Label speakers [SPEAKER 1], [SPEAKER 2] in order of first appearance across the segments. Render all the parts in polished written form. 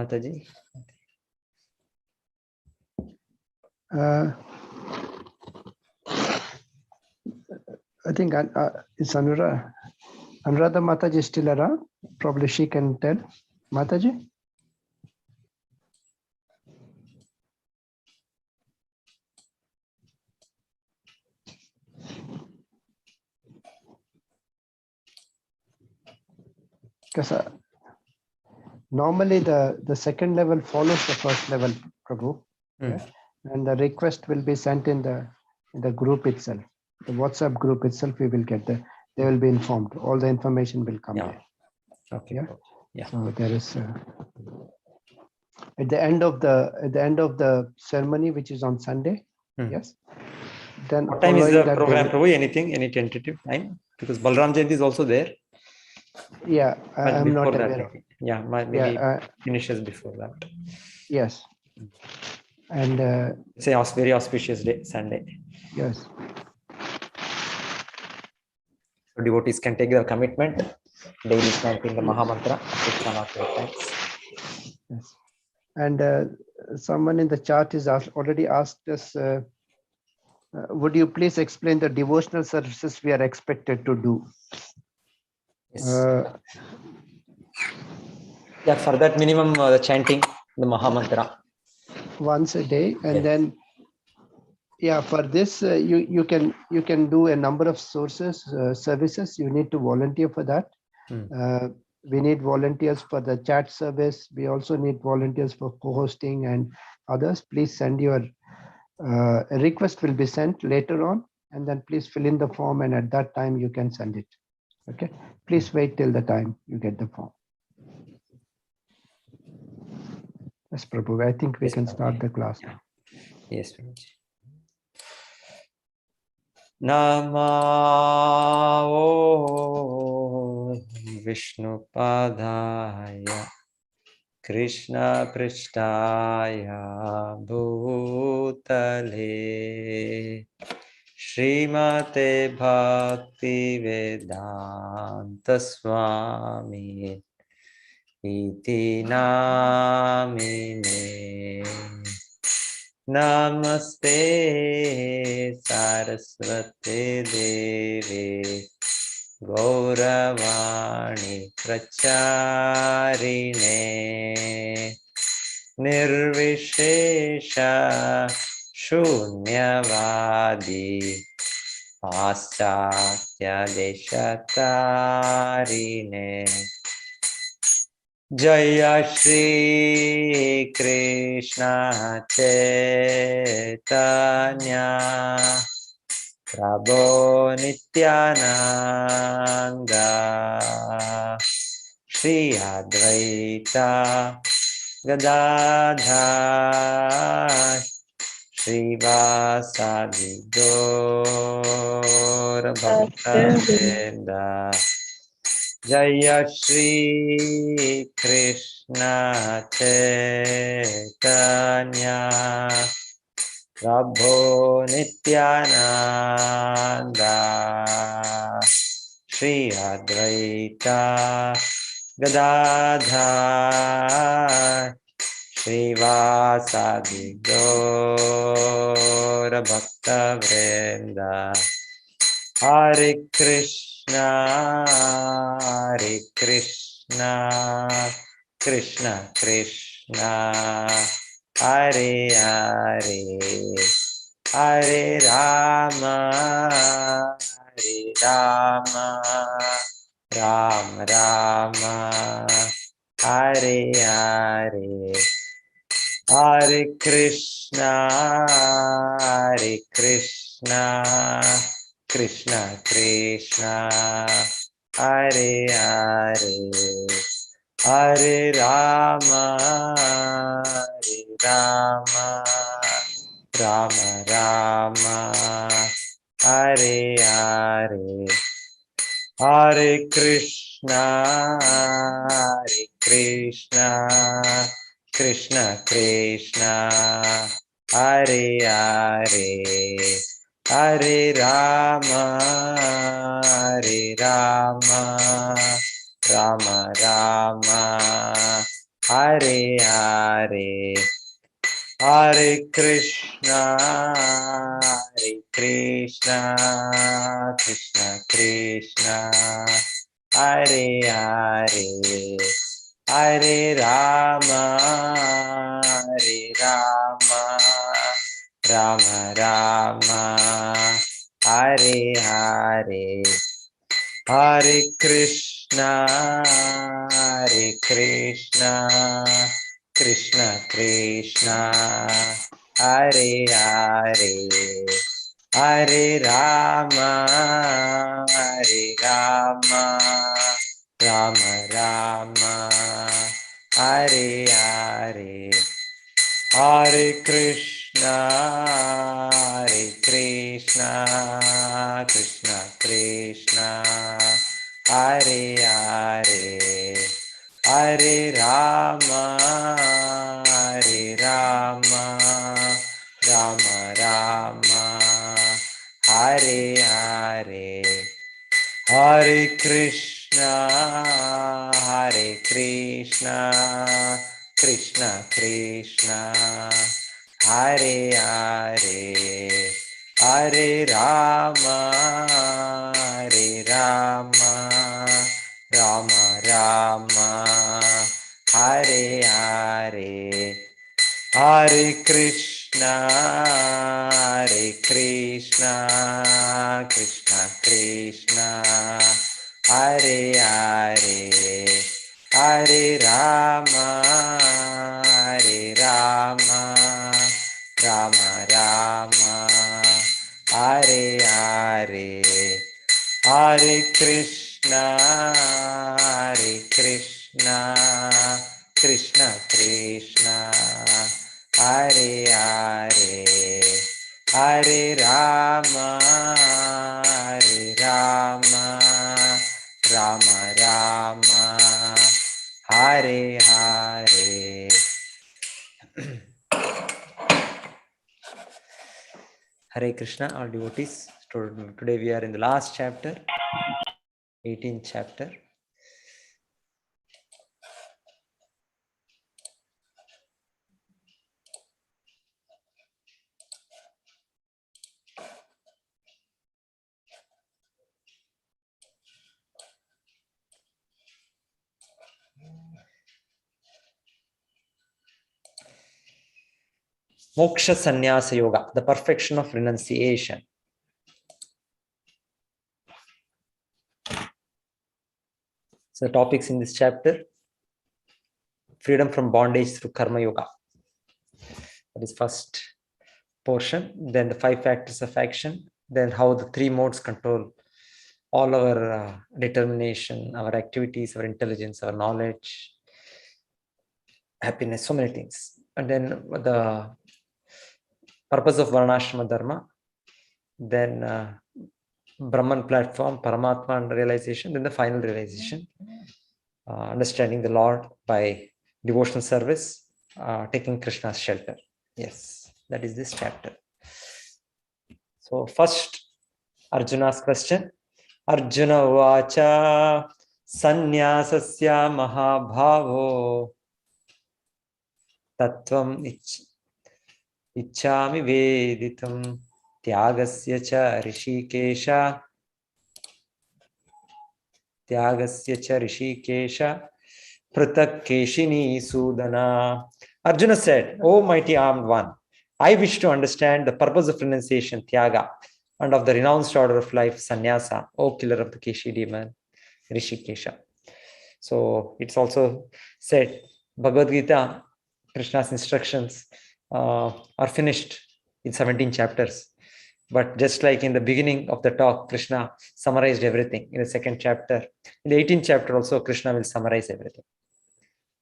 [SPEAKER 1] Mataji.
[SPEAKER 2] I think it's Anuradha Mataji still around. Probably she can tell. Mataji? Because normally the second level follows the first level, Prabhu. Yeah? And the request will be sent in the group itself. The WhatsApp group itself, we will get they will be informed. All the information will come there.
[SPEAKER 1] Okay.
[SPEAKER 2] Yeah. So there is at the end of the ceremony, which is on Sunday. Yes. Then
[SPEAKER 1] what time is the program, Prabhu? Anything? Any tentative time? Because Balram Jayanti is also there.
[SPEAKER 2] Yeah, I'm not aware of it.
[SPEAKER 1] Yeah, maybe finishes before that.
[SPEAKER 2] Yes. And
[SPEAKER 1] it's a very auspicious day, Sunday.
[SPEAKER 2] Yes.
[SPEAKER 1] So devotees can take their commitment, daily chanting the Mahamantra.
[SPEAKER 2] Yes. And someone in the chat is already asked us, would you please explain the devotional services we are expected to do?
[SPEAKER 1] Yes. Yeah, for that minimum the chanting the Mahamantra
[SPEAKER 2] once a day, and then for this you can do a number of services. You need to volunteer for that. We need volunteers for the chat service. We also need volunteers for co-hosting and others. Please send your a request will be sent later on, and then please fill in the form, and at that time you can send it. Okay, please wait till the time you get the form. Yes, Prabhu, I think we can start the class now.
[SPEAKER 1] Yes, Prabhu. Namo Vishnupadaya Krishna Prishtaya Bhutale Srimate Bhakti Vedanta Swami Iti Namine Namaste Saraswate Devi Gauravani Pracharine Nirvishesha Shunyavadi Paschatya Deshatarine Jaya Shri Krishna Chaitanya Prabhu Nityananda Shri Advaita Gadadhar Shri Vasadi Gaur Bhakta Jaya Shri Krishna Chaitanya Prabhu Nityananda Shri Advaita Gadadhar Shri Vasadi Gaur Bhakta Vrinda Hare Krishna, Hare Krishna, Krishna Krishna, Hare Hare, Hare Rama, Hare Rama, Ram Rama, Hare Hare, Hare Krishna, Hare Krishna, Krishna Krishna, Hare Hare, Hare Rama, Hare Rama, Rama Rama, Hare Hare, Hare Krishna, Hare Krishna, Krishna Krishna, Hare Hare, Hare Rama, Hare Rama, Rama Rama, Hare Hare, Hare Krishna, Krishna Krishna, Hare Hare, Hare Rama, Rama Rama, Hare Hare, Hare Krishna, Krishna Krishna, Hare Hare, Hare Rama, Rama Rama, Hare Hare, Hare Krishna, Krishna Krishna, Hare Hare, Hare Rama, Rama Rama, Hare Hare, Hare Krishna, Krishna Krishna, Hare Hare, Hare Rama, Rama Rama, Hare Hare, Hare Krishna, Krishna Krishna, Hare Hare, Hare Rama, Rama Rama, Hare Hare, Hare Krishna, Krishna Krishna, Hare Hare, Hare Rama, Rama Rama, Hare Hare. Hare Krishna, all devotees. Today we are in the last chapter, 18th chapter. Moksha Sannyasa Yoga, the perfection of renunciation. So the topics in this chapter: freedom from bondage through Karma Yoga. That is first portion. Then the 5 factors of action. Then how the 3 modes control all our determination, our activities, our intelligence, our knowledge, happiness, so many things. And then the purpose of Varnashrama Dharma. Then Brahman platform, Paramatma and realization. Then the final realization. Understanding the Lord by devotional service, taking Krishna's shelter. Yes, that is this chapter. So first, Arjuna's question. Arjuna Vacha Sannyasasya Mahabhavo Tattvam Ichchami Veditum Tyagasya cha Rishikesha Pratak Keshini Sudana. Arjuna said, O mighty armed one, I wish to understand the purpose of renunciation, Tyaga, and of the renounced order of life, Sannyasa, O killer of the Keshi demon, Rishikesha. So it's also said, Bhagavad Gita, Krishna's instructions are finished in 17 chapters. But just like in the beginning of the talk, Krishna summarized everything in the 2nd chapter. In the 18th chapter also, Krishna will summarize everything.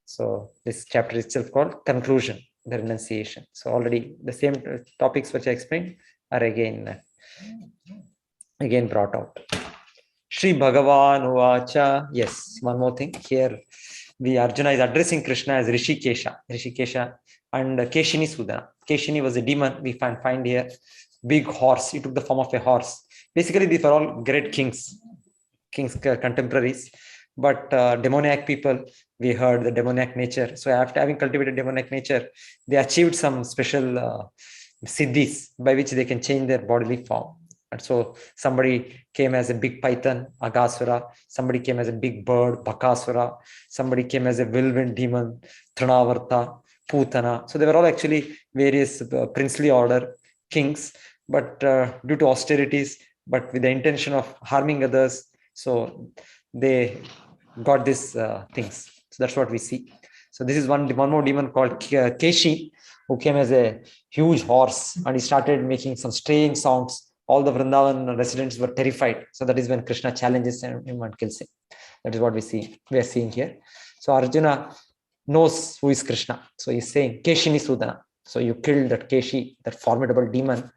[SPEAKER 1] So this chapter is itself called Conclusion, the renunciation. So already the same topics which I explained are again brought out. Shri Bhagavan Uvacha. Yes, one more thing. Here, Arjuna is addressing Krishna as Rishikesha and Keshini Sudana. Keshini was a demon we find here. Big horse. He took the form of a horse. Basically, these are all great kings contemporaries, but demoniac people we heard the demoniac nature. So after having cultivated demoniac nature, they achieved some special siddhis by which they can change their bodily form. And so somebody came as a big python, Agasura. Somebody came as a big bird, Bakasura. Somebody came as a whirlwind demon, Trinavarta, Putana. So they were all actually various princely order kings, but due to austerities, but with the intention of harming others, so they got these things. So that's what we see. So this is one more demon called Keshi, who came as a huge horse, and he started making some strange sounds. All the Vrindavan residents were terrified. So that is when Krishna challenges him and kills him. That is what we are seeing here. So Arjuna knows who is Krishna. So he's saying, Keshini Sudana. So you killed that Keshi, that formidable demon.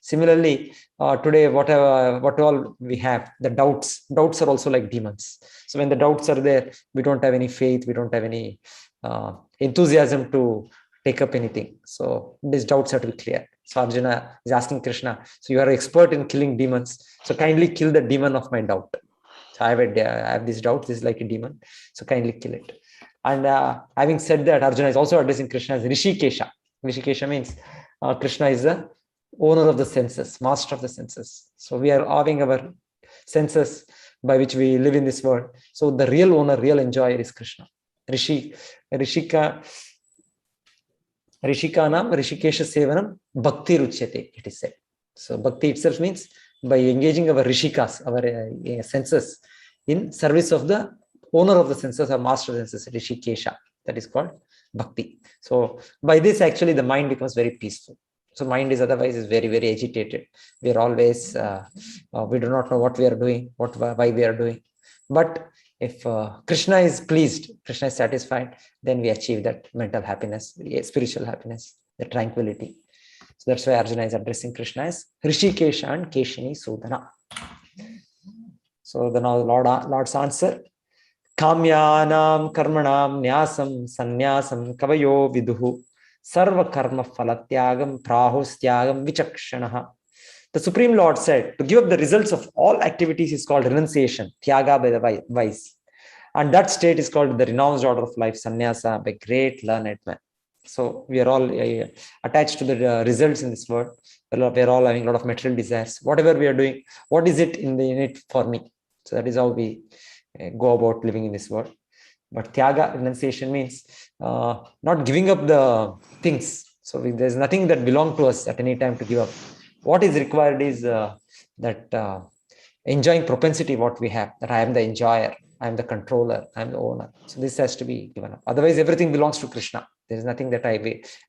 [SPEAKER 1] Similarly, today, what all we have, the doubts are also like demons. So when the doubts are there, we don't have any faith, we don't have any enthusiasm to take up anything. So these doubts have to be clear. So Arjuna is asking Krishna, so you are an expert in killing demons. So kindly kill the demon of my doubt. So I have this doubt, this is like a demon. So kindly kill it. And having said that, Arjuna is also addressing Krishna as Rishikesha. Rishikesha means Krishna is the owner of the senses, master of the senses. So we are having our senses by which we live in this world. So the real owner, real enjoyer is Krishna. Rishikanam Rishikesha Sevanam Bhakti Ruchyate, it is said. So Bhakti itself means by engaging our Rishikas, our senses, in service of the owner of the senses or master of the senses, Rishikesha. That is called Bhakti. So by this, actually, the mind becomes very peaceful. So mind is otherwise very, very agitated. We are always, we do not know what we are doing, why we are doing. But if Krishna is pleased, Krishna is satisfied, then we achieve that mental happiness, spiritual happiness, the tranquility. So that's why Arjuna is addressing Krishna as Rishikesha and Keshini Sudana. So the now Lord's answer. Kamyanam karmanam nyasam sanyasam kavayo viduhu sarva karma phalatyagam prahostyagam vichakshanaha. The Supreme Lord said to give up the results of all activities is called renunciation, tyaga by the wise. And that state is called the renounced order of life, sannyasa, by great learned men. So we are all attached to the results in this world. We are all having a lot of material desires. Whatever we are doing, what is it in it for me? So that is how we go about living in this world. But tyaga, renunciation, means not giving up the things. So there's nothing that belongs to us at any time to give up. What is required is that enjoying propensity, what we have, that I am the enjoyer, I am the controller, I am the owner. So this has to be given up. Otherwise, everything belongs to Krishna. There is nothing that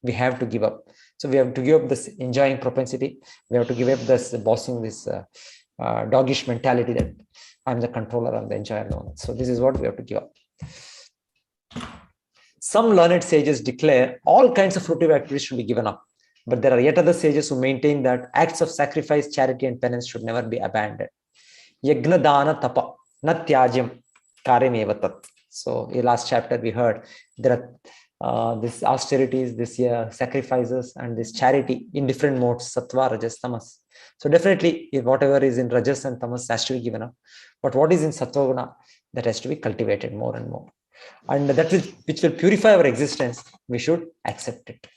[SPEAKER 1] we have to give up. So we have to give up this enjoying propensity. We have to give up this bossing, this doggish mentality that I'm the controller, I'm the enjoyer. So this is what we have to give up. Some learned sages declare all kinds of fruitive activities should be given up. But there are yet other sages who maintain that acts of sacrifice, charity, and penance should never be abandoned. Yagna dana tapa, na tyajyam karyameva tat. So in last chapter we heard there are this austerities, this sacrifices, and this charity in different modes, sattva, rajas, tamas. So definitely, if whatever is in rajas and tamas has to be given up. But what is in sattva guna, that has to be cultivated more and more. And that which will purify our existence, we should accept it.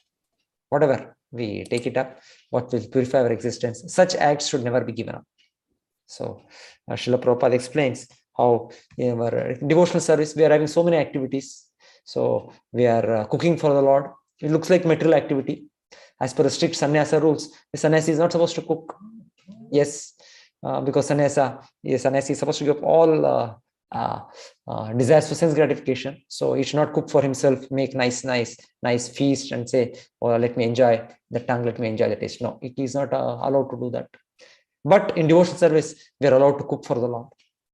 [SPEAKER 1] Whatever we take it up, what will purify our existence, such acts should never be given up. So Srila Prabhupada explains how in our devotional service, we are having so many activities. So we are cooking for the Lord. It looks like material activity. As per the strict sannyasa rules, the sannyasi is not supposed to cook. Yes, because sannyasi is supposed to give up all desires for sense gratification. So he should not cook for himself, make nice feast and say, oh, let me enjoy the tongue, let me enjoy the taste. No, it is not allowed to do that. But in devotional service, we are allowed to cook for the Lord.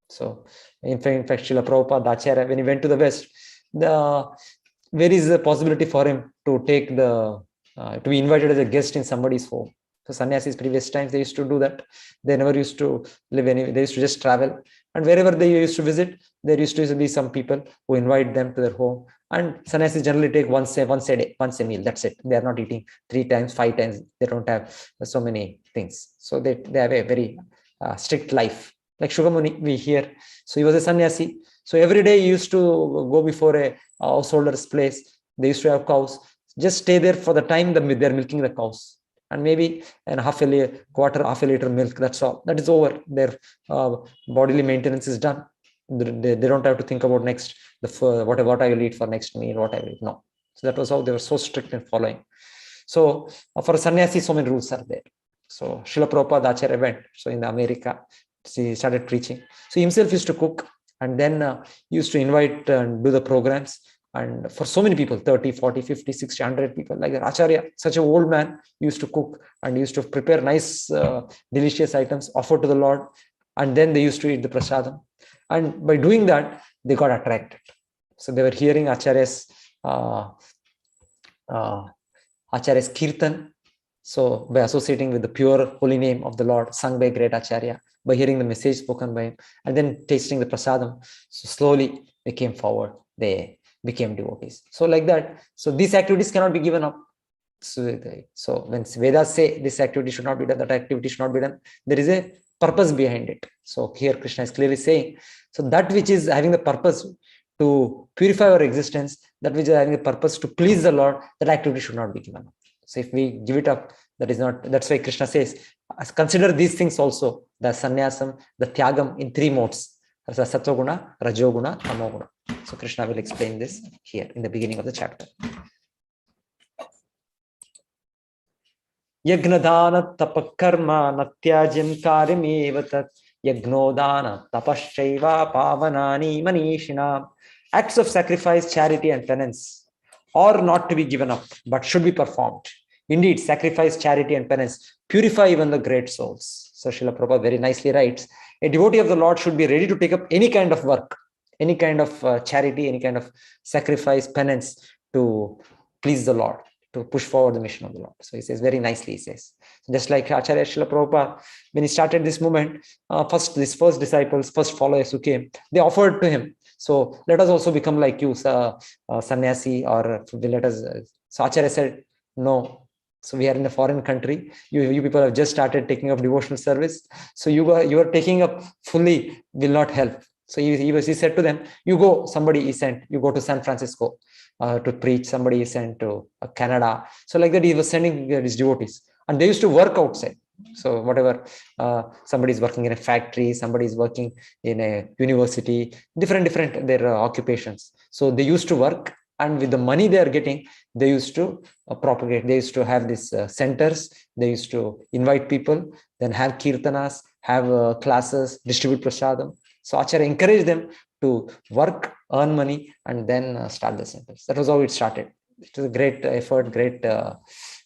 [SPEAKER 1] So in fact, Srila Prabhupada, Acharya, when he went to the West, where is the possibility for him to take to be invited as a guest in somebody's home? So sannyasis previous times, they used to do that. They never used to live anywhere. They used to just travel. And wherever they used to visit, there used to be some people who invite them to their home. And sannyasis generally take once a day, once a meal. That's it. They are not eating 3 times, 5 times. They don't have so many things. So they have a very strict life. Like Shugamuni, we hear. So he was a sannyasi. So every day he used to go before a householder's place. They used to have cows. Just stay there for the time they're milking the cows. And maybe and half a liter milk. That's all. That is over. Their bodily maintenance is done. They don't have to think about next what I will eat for next meal, what I will eat. No. So that was how they were so strict in following. So for a sannyasi, so many rules are there. So Srila Prabhupada Acharya went. So in America, he started preaching. So he himself used to cook, and then used to invite and do the programs. And for so many people, 30, 40, 50, 60, 100 people, like that. Acharya, such an old man, used to cook and used to prepare nice, delicious items, offer to the Lord. And then they used to eat the prasadam. And by doing that, they got attracted. So they were hearing Acharya's kirtan. So by associating with the pure holy name of the Lord, sung by great Acharya, by hearing the message spoken by him, and then tasting the prasadam, so slowly they came forward. They became devotees. So like that. So these activities cannot be given up. So when Vedas say this activity should not be done, that activity should not be done, there is a purpose behind it. So here Krishna is clearly saying, so that which is having the purpose to purify our existence, that which is having the purpose to please the Lord, that activity should not be given up. So if we give it up, that is not, that's why Krishna says, consider these things also, the sannyasam, the tyagam in 3 modes, sattva-guna, rajoguna, tamoguna. So Krishna will explain this here in the beginning of the chapter. Yagnadana tapakarma natyajam karyameva tat yagnodana tapashaiva pavanani manishina. Acts of sacrifice, charity and penance are not to be given up, but should be performed. Indeed, sacrifice, charity and penance purify even the great souls. So Srila Prabhupada very nicely writes, a devotee of the Lord should be ready to take up any kind of work, any kind of charity, any kind of sacrifice, penance to please the Lord, to push forward the mission of the Lord. So he says very nicely, he says, just like Acharya Srila Prabhupada, when he started this movement, first disciples, first followers who came, they offered to him, so let us also become like you, sannyasi, or let us. So Acharya said, no. So we are in a foreign country. You people have just started taking up devotional service. So you are taking up fully will not help. So he said to them, you go, somebody is sent, you go to San Francisco to preach, somebody is sent to Canada. So like that, he was sending his devotees. And they used to work outside. So whatever, somebody is working in a factory, somebody is working in a university, different their occupations. So they used to work, and with the money they are getting, they used to propagate. They used to have these centers. They used to invite people, then have kirtanas, have classes, distribute prasadam. So Acharya encouraged them to work, earn money, and then start the centers. That was how it started. It was a great effort, great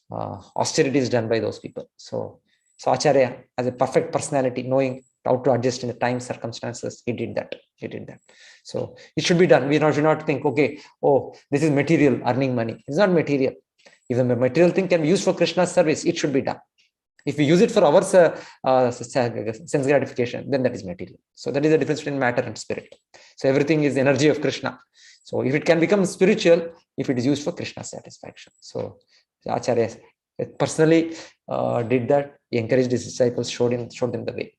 [SPEAKER 1] austerities done by those people. So Acharya, as a perfect personality, knowing how to adjust in the time circumstances, he did that. So it should be done. We should not think, okay, oh, this is material, earning money. It's not material. If the material thing can be used for Krishna's service, it should be done. If we use it for our sense gratification, then that is material. So that is the difference between matter and spirit. So everything is energy of Krishna. So if it can become spiritual, if it is used for Krishna's satisfaction. So Acharya personally did that. He encouraged his disciples, showed them the way.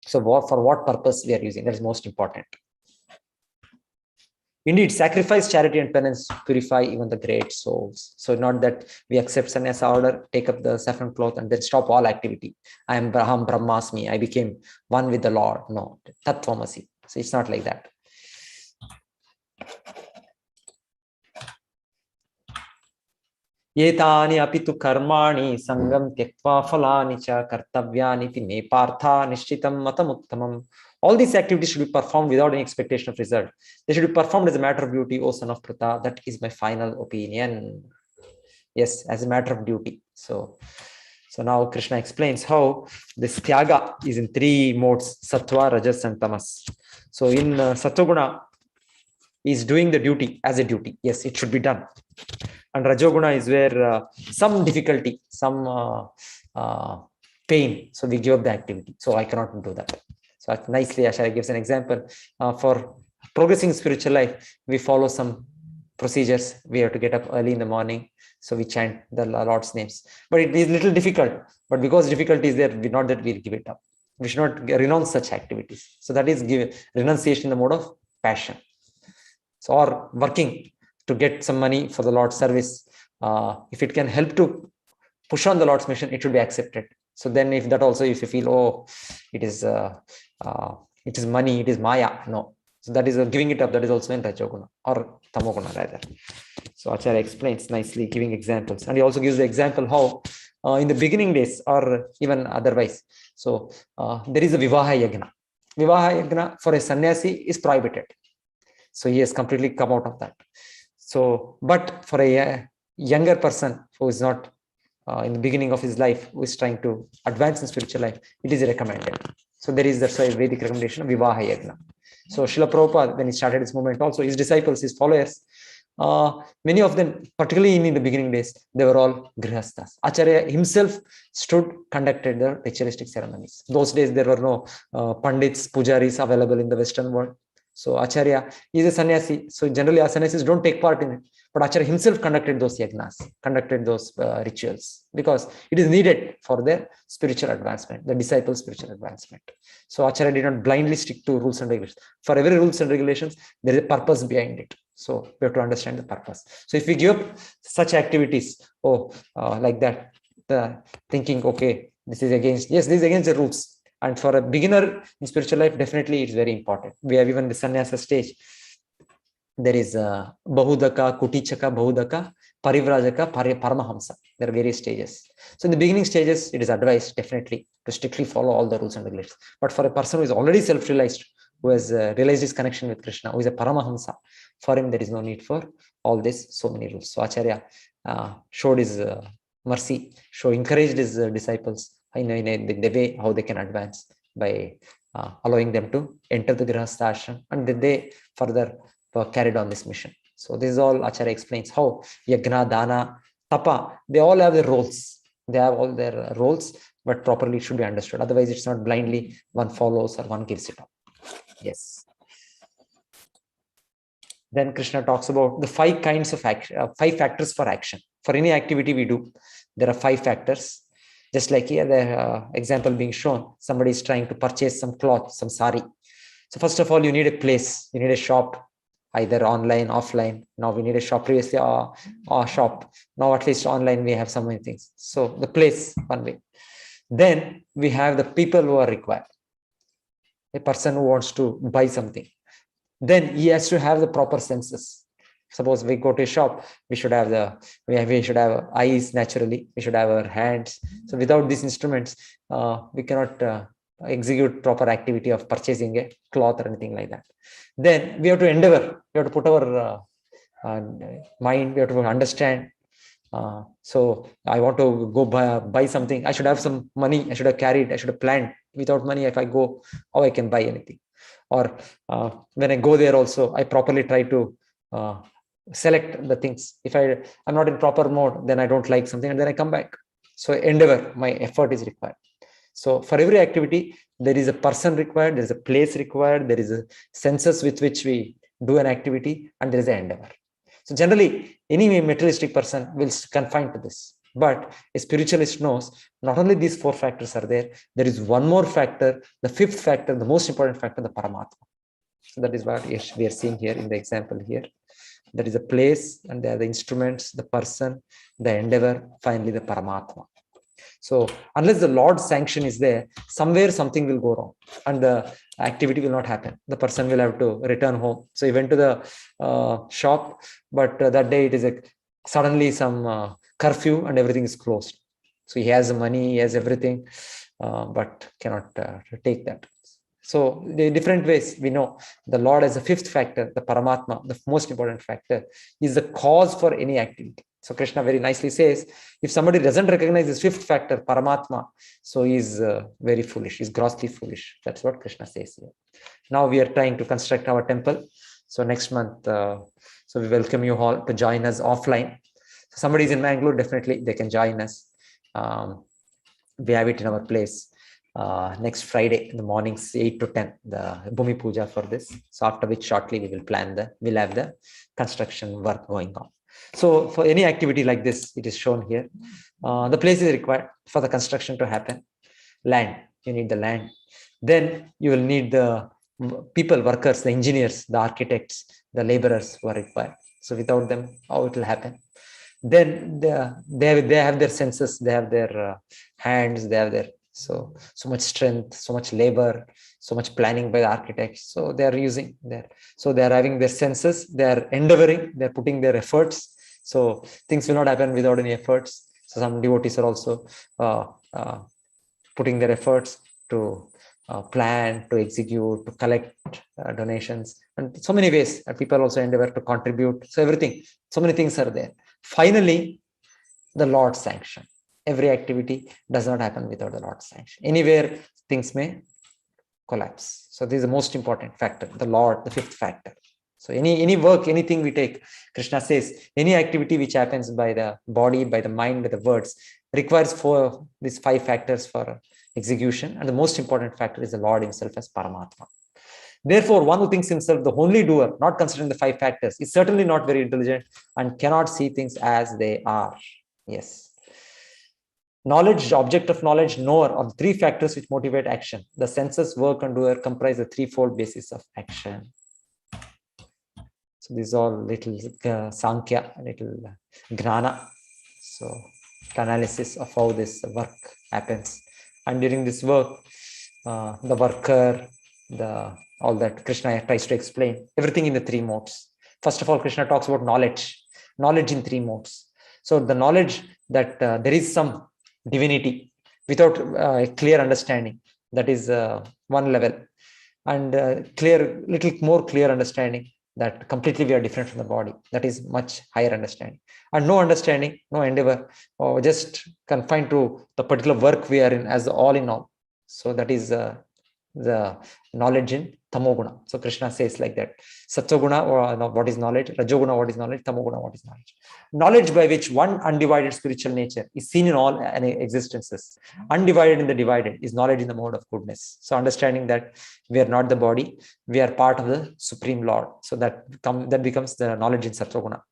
[SPEAKER 1] So for what purpose we are using, that is most important. Indeed, sacrifice, charity and penance purify even the great souls. So not that we accept sannyasa order, take up the saffron cloth and then stop all activity. I am Braham Brahmasmi. I became one with the Lord. No, Tattvamasi. So it's not like that. Yetani apitu karmani sangam tyaktva phalani cha kartavyani ti me partha nishchitam matamuttamam. All these activities should be performed without any expectation of result. They should be performed as a matter of duty, O son of Pratha. That is my final opinion. Yes, as a matter of duty. So now Krishna explains how this tyaga is in 3 modes: sattva, rajas, and tamas. So in sattva-guna, is doing the duty as a duty. Yes, it should be done. And rajoguna is where some difficulty, some pain. So we give up the activity. So I cannot do that. So nicely, Acharya gives an example. For progressing in spiritual life, we follow some procedures. We have to get up early in the morning. So we chant the Lord's names. But it is little difficult. But because difficulty is there, not that we give it up. We should not renounce such activities. So that is renunciation in the mode of passion. So, or working to get some money for the Lord's service. If it can help to push on the Lord's mission, it should be accepted. So then if that also, if you feel, oh, it is money, it is maya, no. So that is giving it up, that is also in Rajoguna or Tamoguna rather. So Acharya explains nicely, giving examples. And he also gives the example how in the beginning days or even otherwise. So there is a Vivaha Yagna. Vivaha Yagna for a sannyasi is prohibited. So he has completely come out of that. So, but for a younger person who is not in the beginning of his life, who is trying to advance in spiritual life, it is recommended. So there is that's why Vedic recommendation of Vivaha Yagna. So Srila Prabhupada, when he started his movement, also his disciples, his followers, many of them, particularly in the beginning days, they were all grihasthas. Acharya himself conducted the ritualistic ceremonies. Those days there were no pandits, pujaris available in the Western world. So Acharya is a sannyasi. So generally our sannyasis don't take part in it. But Acharya himself conducted those yagnas, conducted those rituals, because it is needed for their spiritual advancement, the disciples' spiritual advancement. So Acharya did not blindly stick to rules and regulations. For every rules and regulations, there is a purpose behind it. So we have to understand the purpose. So if we give up such activities, like that, thinking, okay, this is against the rules. And for a beginner in spiritual life, definitely it's very important. We have even the sannyasa stage. There is Bahudaka, Kutichaka, Bahudaka, Parivrajaka, Paramahamsa. There are various stages. So in the beginning stages, it is advised definitely to strictly follow all the rules and regulations. But for a person who is already self-realized, who has realized his connection with Krishna, who is a Paramahamsa, for him there is no need for all this, so many rules. So Acharya showed his mercy, encouraged his disciples in the way how they can advance by allowing them to enter the Grihastha ashram, and they further carried on this mission. So this is all Acharya explains how Yagna, Dana, Tapa, they all have their roles. They have all their roles, but properly it should be understood. Otherwise, it's not blindly one follows or one gives it up. Yes. Then Krishna talks about the 5 kinds of action, 5 factors for action. For any activity we do, there are 5 factors. Just like here, the example being shown, somebody is trying to purchase some cloth, some sari. So first of all, you need a place, you need a shop, either online, offline. Now we need a shop, previously a shop. Now at least online we have so many things. So the place, one way. Then we have the people who are required. A person who wants to buy something. Then he has to have the proper senses. Suppose we go to a shop, we should have eyes naturally, we should have our hands. So without these instruments, we cannot execute proper activity of purchasing a cloth or anything like that. Then we have to endeavor, we have to put our mind, we have to understand. So I want to go buy something, I should have some money, I should have carried, I should have planned. Without money, if I go, how I can buy anything? Or when I go there also, I properly try to select the things. If I'm not in proper mode, then I don't like something and then I come back. So endeavor, my effort is required. So for every activity, there is a person required, there is a place required, there is a senses with which we do an activity, and there is an endeavor. So generally, any materialistic person will confine to this. But a spiritualist knows not only these 4 factors are there, there is one more factor, the 5th factor, the most important factor, the Paramatma. So that is what we are seeing here in the example here. There is a place, and there are the instruments, the person, the endeavor, finally the Paramatma. So unless the Lord's sanction is there, somewhere something will go wrong and the activity will not happen. The person will have to return home. So he went to the shop, but that day it is suddenly some curfew and everything is closed. So he has the money, he has everything, but cannot take that. So the different ways we know the Lord as a 5th factor, the Paramatma, the most important factor, is the cause for any activity. So Krishna very nicely says, if somebody doesn't recognize this 5th factor, Paramatma, so he's very foolish, he's grossly foolish. That's what Krishna says here. Now we are trying to construct our temple. So next month, so we welcome you all to join us offline. So somebody is in Mangalore, definitely they can join us. We have it in our place. Next Friday in the mornings 8 to 10, the Bhumi Puja for this. So after which shortly we will we'll have the construction work going on. So for any activity like this, it is shown here. The place is required for the construction to happen. Land. you need the land. Then you will need the people, workers, the engineers, the architects, the laborers who are required. So without them, how it will happen? Then they have their senses, they have their hands, they have their so much strength, so much labor, so much planning by the architects. So they are using their, so they are having their senses, they are endeavoring, they are putting their efforts. So things will not happen without any efforts. So some devotees are also putting their efforts to plan, to execute, to collect donations, and so many ways. People also endeavor to contribute. So everything, so many things are there. Finally, the Lord's sanction. Every activity does not happen without the Lord's sanction. Anywhere things may collapse. So this is the most important factor, the Lord, the fifth factor. So any work, anything we take, Krishna says, any activity which happens by the body, by the mind, by the words, requires for these five factors for execution. And the most important factor is the Lord himself as Paramatma. Therefore, one who thinks himself the only doer, not considering the five factors, is certainly not very intelligent and cannot see things as they are. Yes. Knowledge, the object of knowledge, knower, are the three factors which motivate action. The senses, work, and doer comprise the threefold basis of action. So this is all little Sankhya, little Gnana. So analysis of how this work happens. And during this work, the worker, all that Krishna tries to explain, everything in the three modes. First of all, Krishna talks about knowledge in three modes. So the knowledge that there is some divinity without a clear understanding, that is one level. And little more clear understanding that completely we are different from the body, that is much higher understanding. And no understanding, no endeavor, or just confined to the particular work we are in as all in all. So that is the knowledge in Tamoguna. So Krishna says like that: Sattoguna, or what is knowledge? Rajoguna, what is knowledge? Tamoguna, what is knowledge? Knowledge by which one undivided spiritual nature is seen in all existences, undivided in the divided, is knowledge in the mode of goodness. So understanding that we are not the body, we are part of the Supreme Lord. So that becomes the knowledge in Sattoguna.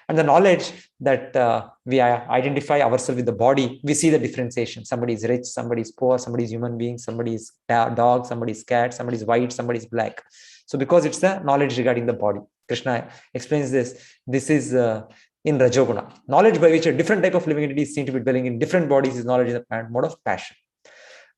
[SPEAKER 1] And the knowledge that we identify ourselves with the body, we see the differentiation. Somebody is rich, somebody is poor, somebody is human being, somebody is dog, somebody is cat, somebody is white, somebody is black. So because it's the knowledge regarding the body, Krishna explains this. This is in Rajoguna. Knowledge by which a different type of living entities seem to be dwelling in different bodies is knowledge in the mode of passion.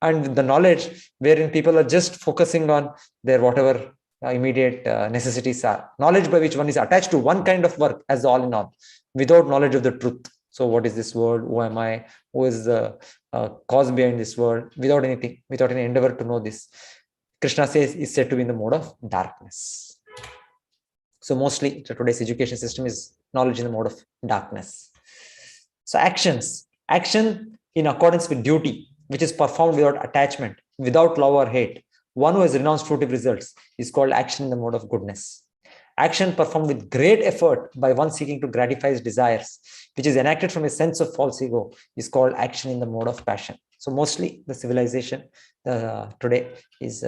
[SPEAKER 1] And the knowledge wherein people are just focusing on their whatever immediate necessities are. Knowledge by which one is attached to one kind of work as all in all, without knowledge of the truth. So what is this world? Who am I? Who is the cause behind this world? Without anything, without any endeavor to know this, Krishna says is said to be in the mode of darkness. So mostly today's education system is knowledge in the mode of darkness. So action in accordance with duty, which is performed without attachment, without love or hate. One who has renounced fruitive results is called action in the mode of goodness. Action performed with great effort by one seeking to gratify his desires, which is enacted from a sense of false ego, is called action in the mode of passion. So mostly the civilization today is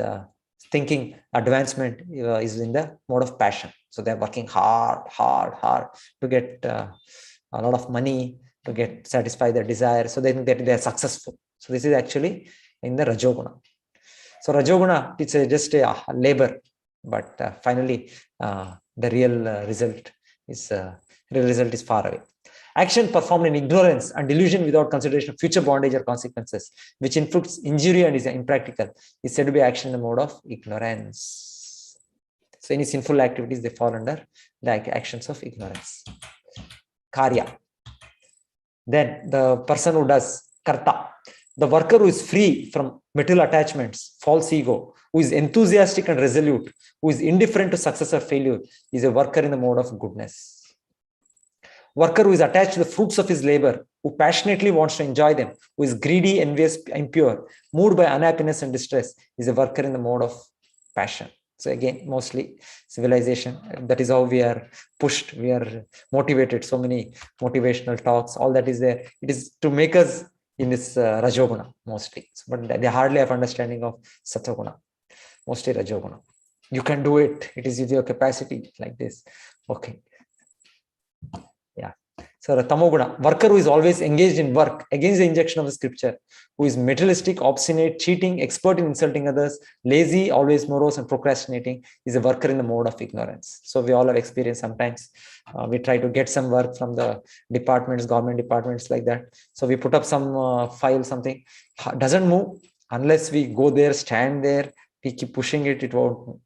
[SPEAKER 1] thinking advancement is in the mode of passion. So they're working hard to get a lot of money, to satisfy their desire. So they think that they're successful. So this is actually in the Rajoguna. So Rajoguna, it's just a labor, but finally the real result is far away. Action performed in ignorance and delusion without consideration of future bondage or consequences, which inflicts injury and is impractical, is said to be action in the mode of ignorance. So any sinful activities, they fall under the actions of ignorance. Karya. Then the person who does karta, the worker who is free from material attachments, false ego, who is enthusiastic and resolute, who is indifferent to success or failure, is a worker in the mode of goodness. Worker who is attached to the fruits of his labor, who passionately wants to enjoy them, who is greedy, envious, impure, moved by unhappiness and distress, is a worker in the mode of passion. So again, mostly civilization, that is how we are pushed, we are motivated, so many motivational talks, all that is there. It is to make us in this Rajoguna mostly, but they hardly have understanding of Sattoguna, mostly Rajoguna. You can do it, it is with your capacity, like this. Okay. Yeah. So a tamoguna, worker who is always engaged in work against the injunction of the scripture, who is materialistic, obstinate, cheating, expert in insulting others, lazy, always morose and procrastinating, is a worker in the mode of ignorance. So we all have experienced sometimes. We try to get some work from the departments, government departments like that. So we put up some file, something doesn't move unless we go there, stand there, we keep pushing it, it won't move.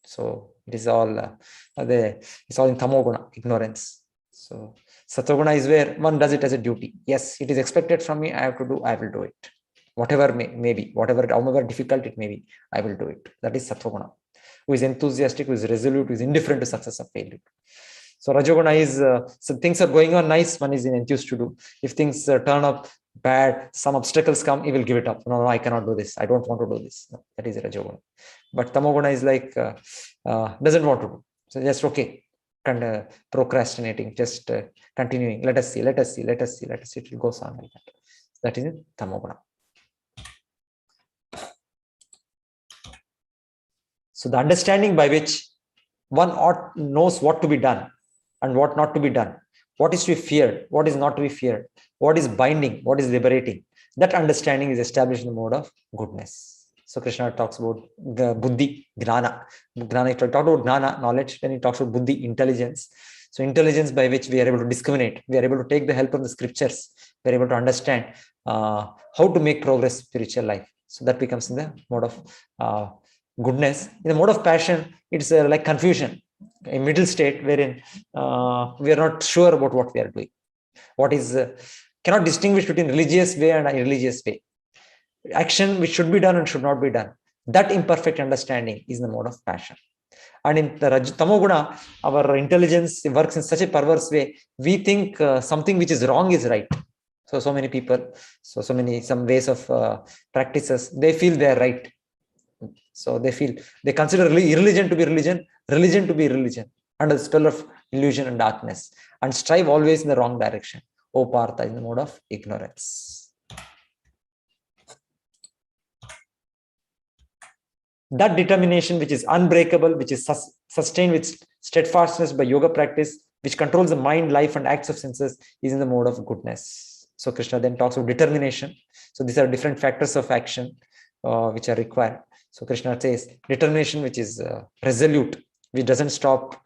[SPEAKER 1] So it is all it's all in tamoguna, ignorance. So satoguna is where one does it as a duty. Yes, it is expected from me. I have to do. I will do it. Whatever may be, however difficult it may be, I will do it. That is satoguna. Who is enthusiastic, who is resolute, who is indifferent to success or failure. So rajoguna is so things are going on nice. One is enthused to do. If things turn up bad, some obstacles come, he will give it up. No, I cannot do this. I don't want to do this. No, that is rajoguna. But tamoguna is like doesn't want to do. So just okay. Procrastinating, just continuing. Let us see. It will go on like that. That is tamoguna. So the understanding by which one knows what to be done and what not to be done, what is to be feared, what is not to be feared, what is binding, what is liberating. That understanding is established in the mode of goodness. So Krishna talks about the buddhi, gnana. Gnana, he talks about gnana, knowledge, then he talks about buddhi, intelligence. So intelligence by which we are able to discriminate, we are able to take the help of the scriptures, we are able to understand how to make progress in spiritual life. So that becomes in the mode of goodness. In the mode of passion, it's like confusion, a middle state wherein we are not sure about what we are doing. What is cannot distinguish between religious way and irreligious way. Action which should be done and should not be done. That imperfect understanding is the mode of passion. And in the tamoguna, our intelligence works in such a perverse way. We think something which is wrong is right. So many people, some ways of practices, they feel they are right. So they consider irreligion to be religion, religion to be religion, under the spell of illusion and darkness, and strive always in the wrong direction. O Partha, in the mode of ignorance. That determination which is unbreakable, which is sustained with steadfastness by yoga practice, which controls the mind, life, and acts of senses, is in the mode of goodness. So Krishna then talks about determination. So these are different factors of action which are required. So Krishna says determination which is resolute, which doesn't stop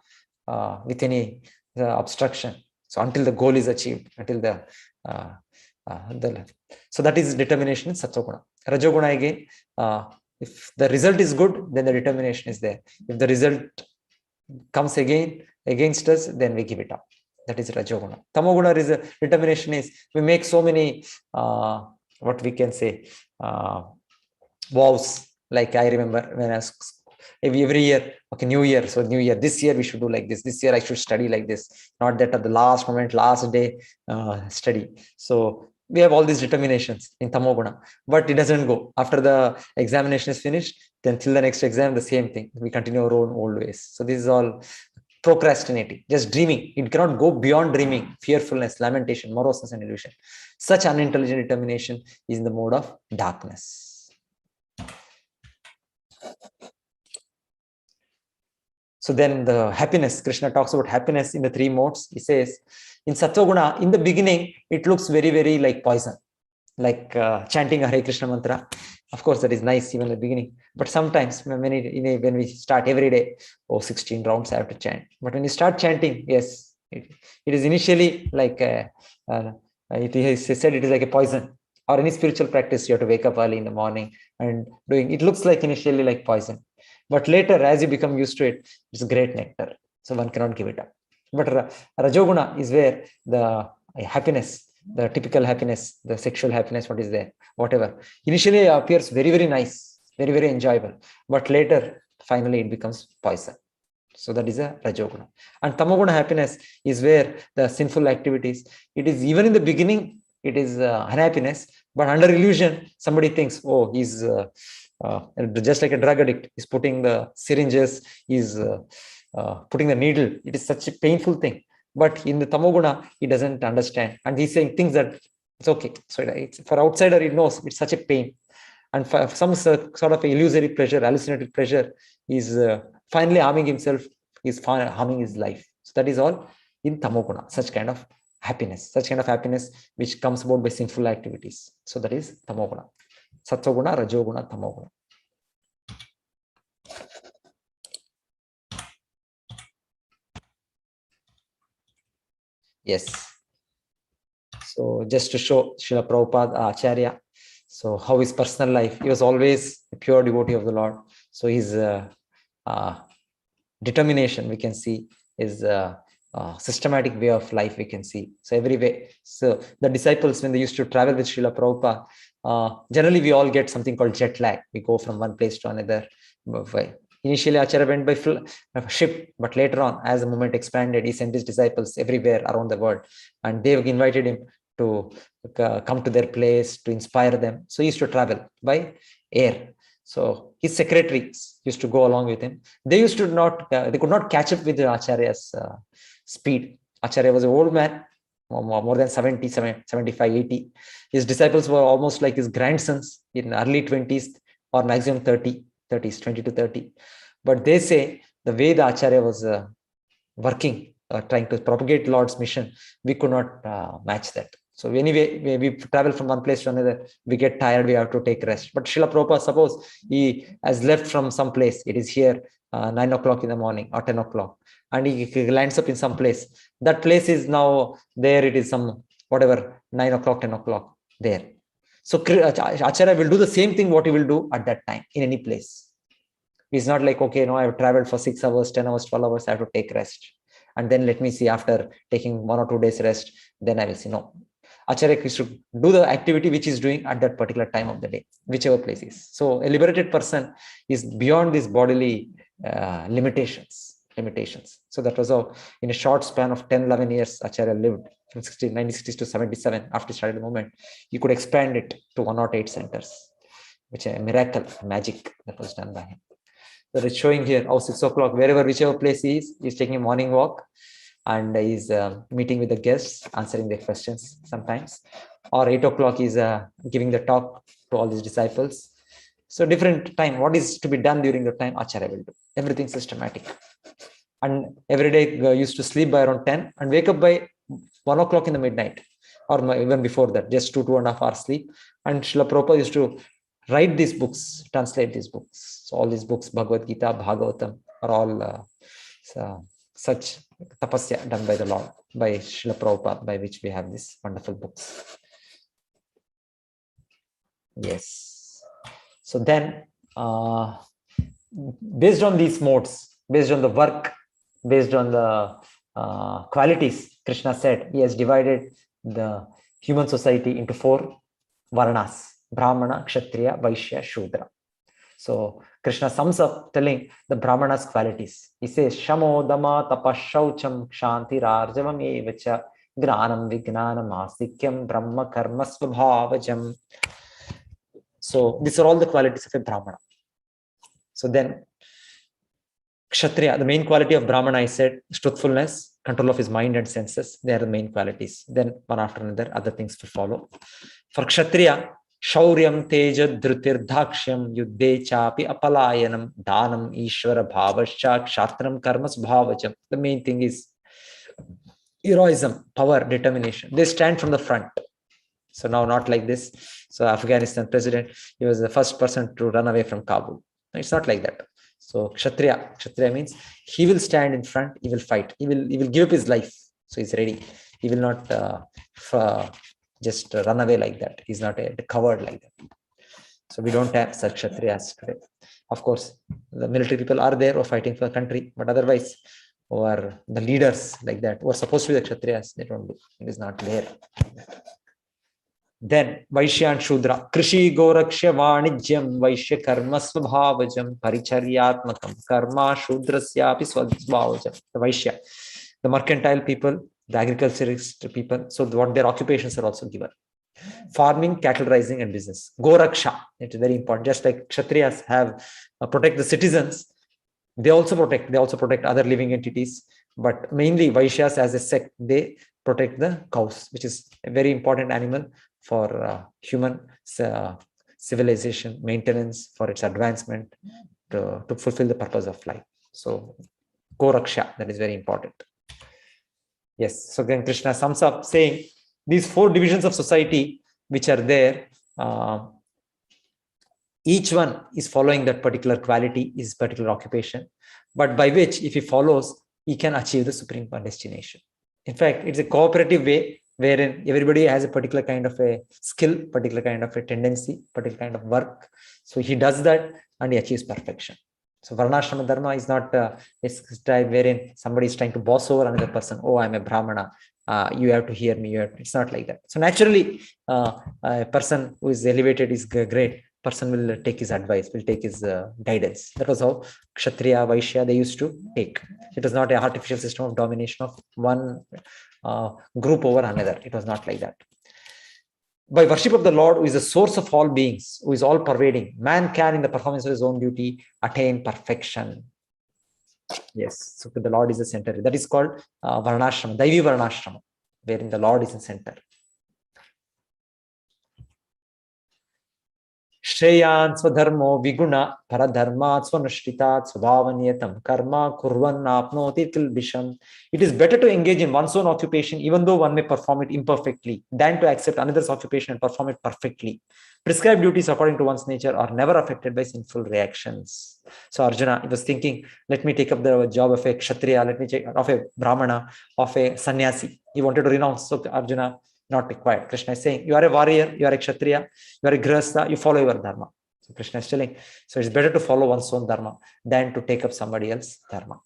[SPEAKER 1] with any obstruction. So until the goal is achieved, until so that is determination in Sattva-guna. Rajoguna again, if the result is good, then the determination is there. If the result comes against us, then we give it up. That is Rajoguna. Tamoguna is determination is we make so many what we can say vows. Like I remember when I was every year, okay, New Year. So New Year, this year we should do like this. This year I should study like this. Not that at the last moment, last day study. So we have all these determinations in Tamoguna, but it doesn't go. After the examination is finished, then till the next exam, the same thing. We continue our own old ways. So this is all procrastinating, just dreaming. It cannot go beyond dreaming, fearfulness, lamentation, moroseness, and illusion. Such unintelligent determination is in the mode of darkness. So then the happiness, Krishna talks about happiness in the three modes. He says, in Sattva-guna, in the beginning, it looks very, very like poison, like chanting a Hare Krishna mantra. Of course, that is nice even in the beginning. But sometimes when we start every day, 16 rounds I have to chant. But when you start chanting, yes, it is initially like, it is said it is like a poison. Or any spiritual practice, you have to wake up early in the morning and doing, it looks like initially like poison. But later, as you become used to it, it's a great nectar. So one cannot give it up. But Rajoguna is where the happiness, the typical happiness, the sexual happiness, what is there, whatever, initially appears very, very nice, very, very enjoyable. But later, finally, it becomes poison. So that is a Rajoguna. And Tamoguna happiness is where the sinful activities, it is even in the beginning, it is unhappiness, but under illusion, somebody thinks, oh, he's just like a drug addict, he's putting the syringes, he's putting the needle. It is such a painful thing. But in the Tamoguna, he doesn't understand. And he's saying things that it's okay. So it's, for outsider, he knows it's such a pain. And for some sort of illusory pleasure, hallucinatory pleasure, he's finally harming himself, he's harming his life. So that is all in Tamoguna, such kind of happiness, such kind of happiness which comes about by sinful activities. So that is tamoguna. Sattva-guna, rajoguna, tamoguna. Yes. So just to show Srila Prabhupada Acharya, so how his personal life, he was always a pure devotee of the Lord. So his determination, we can see, his systematic way of life, we can see. So every way. So the disciples, when they used to travel with Srila Prabhupada, generally we all get something called jet lag. We go from one place to another. Initially, Acharya went by ship, but later on, as the movement expanded, he sent his disciples everywhere around the world, and they invited him to come to their place to inspire them. So he used to travel by air. So his secretaries used to go along with him. They used to not, they could not catch up with the Acharya's speed. Acharya was an old man, more than 70, 75, 80. His disciples were almost like his grandsons in early 20s or maximum 30s, 20 to 30. But they say the way the Acharya was working, trying to propagate Lord's mission, we could not match that. So anyway, we travel from one place to another, we get tired, we have to take rest. But Srila Prabhupada, suppose he has left from some place, it is here 9 o'clock in the morning or 10 o'clock, and he lands up in some place. That place is now there, it is some whatever, 9 o'clock, 10 o'clock there. So Acharya will do the same thing what he will do at that time in any place. It's not like, okay, no, I've traveled for 6 hours, 10 hours, 12 hours, I have to take rest. And then let me see after taking 1 or 2 days rest, then I will see. No. Acharya is to do the activity which is doing at that particular time of the day, whichever place is. So a liberated person is beyond these bodily limitations. So that was how, in a short span of 10, 11 years, Acharya lived from 1960s to 77. After he started the movement, he could expand it to 108 centers, which is a miracle, magic that was done by him. So it's showing here how 6 o'clock, wherever, whichever place he is, he's taking a morning walk, and he's meeting with the guests, answering their questions sometimes. Or 8 o'clock, he's giving the talk to all his disciples. So different time, what is to be done during the time, Acharya will do. Everything systematic. And every day used to sleep by around 10 and wake up by 1 o'clock in the midnight, or even before that, just 2.5 hours sleep. And Srila Prabhupada used to write these books, translate these books. So all these books, Bhagavad Gita, Bhagavatam, are all such tapasya done by the Lord, by Srila Prabhupada, by which we have these wonderful books. Yes. So then, based on these modes, based on the work, based on the qualities, Krishna said, he has divided the human society into 4 varnas: Brahmana, Kshatriya, Vaishya, Shudra. So Krishna sums up telling the Brahmana's qualities. He says, Shamo, Dama, Tapa, Shaucham, Kshanti, Rarjavam, Evacha, Gnanam, Vignanam, Astikyam, Brahma, Karma, Svabhavajam. So these are all the qualities of a Brahmana. So then Kshatriya, the main quality of Brahmana, I said, is truthfulness, control of his mind and senses. They are the main qualities. Then one after another, other things will follow. For Kshatriya, Shauryam, Teja, Dhrutir, Dhakshyam, Yuddhe, Chapi, Apalayanam, Dhanam, Ishvara, Bhavascha, Kshatram, Karmas, Bhavajam. The main thing is heroism, power, determination. They stand from the front. So now not like this. So Afghanistan president, he was the first person to run away from Kabul. It's not like that. So Kshatriya means he will stand in front, he will fight, he will give up his life. So he's ready. He will not just run away like that. He's not a coward like that. So we don't have such Kshatriyas today. Of course, the military people are there or fighting for the country, but otherwise, or the leaders like that, who are supposed to be the Kshatriyas, they don't do. It is not there. Then Vaishya and Shudra, Krishi Gorakshya Vanijyam Vaishya Karma Svabhavajam Paricharyatmakam Karma Shudrasyapi Svabhavajam. The Vaishya, the mercantile people, the agriculturist people, so what their occupations are also given. Farming, cattle raising, and business. Goraksha, it is very important. Just like Kshatriyas have protect the citizens, they also protect other living entities, but mainly Vaishyas as a sect, they protect the cows, which is a very important animal for human civilization, maintenance, for its advancement, to fulfill the purpose of life. So Goraksha, that is very important. Yes. So then Krishna sums up saying these 4 divisions of society which are there, each one is following that particular quality, is particular occupation, but by which if he follows, he can achieve the supreme destination. In fact, it's a cooperative way wherein everybody has a particular kind of a skill, particular kind of a tendency, particular kind of work. So he does that and he achieves perfection. So Varnashrama Dharma is not a type wherein somebody is trying to boss over another person. Oh, I'm a Brahmana. You have to hear me. It's not like that. So naturally, a person who is elevated is great. Person will take his advice, will take his guidance. That was how Kshatriya, Vaishya, they used to take. It was not an artificial system of domination of one group over another. It was not like that. By worship of the Lord, who is the source of all beings, who is all pervading, man can, in the performance of his own duty, attain perfection. Yes, so the Lord is the center. That is called Varnashrama, Daivi Varnashrama, wherein the Lord is the center. Shreyan Swadharmo Viguna Paradharmat Swanashritat Swabhavaniyatam Karma Kurvan Apnoti Kilbisham. It is better to engage in one's own occupation, even though one may perform it imperfectly, than to accept another's occupation and perform it perfectly. Prescribed duties according to one's nature are never affected by sinful reactions. So Arjuna, he was thinking, let me take up the job of a Kshatriya, let me take of a Brahmana, of a sannyasi. He wanted to renounce. So Arjuna, not required. Krishna is saying, you are a warrior, you are a Kshatriya, you are a Grihastha, you follow your dharma. So Krishna is telling, so it's better to follow one's own dharma than to take up somebody else's dharma.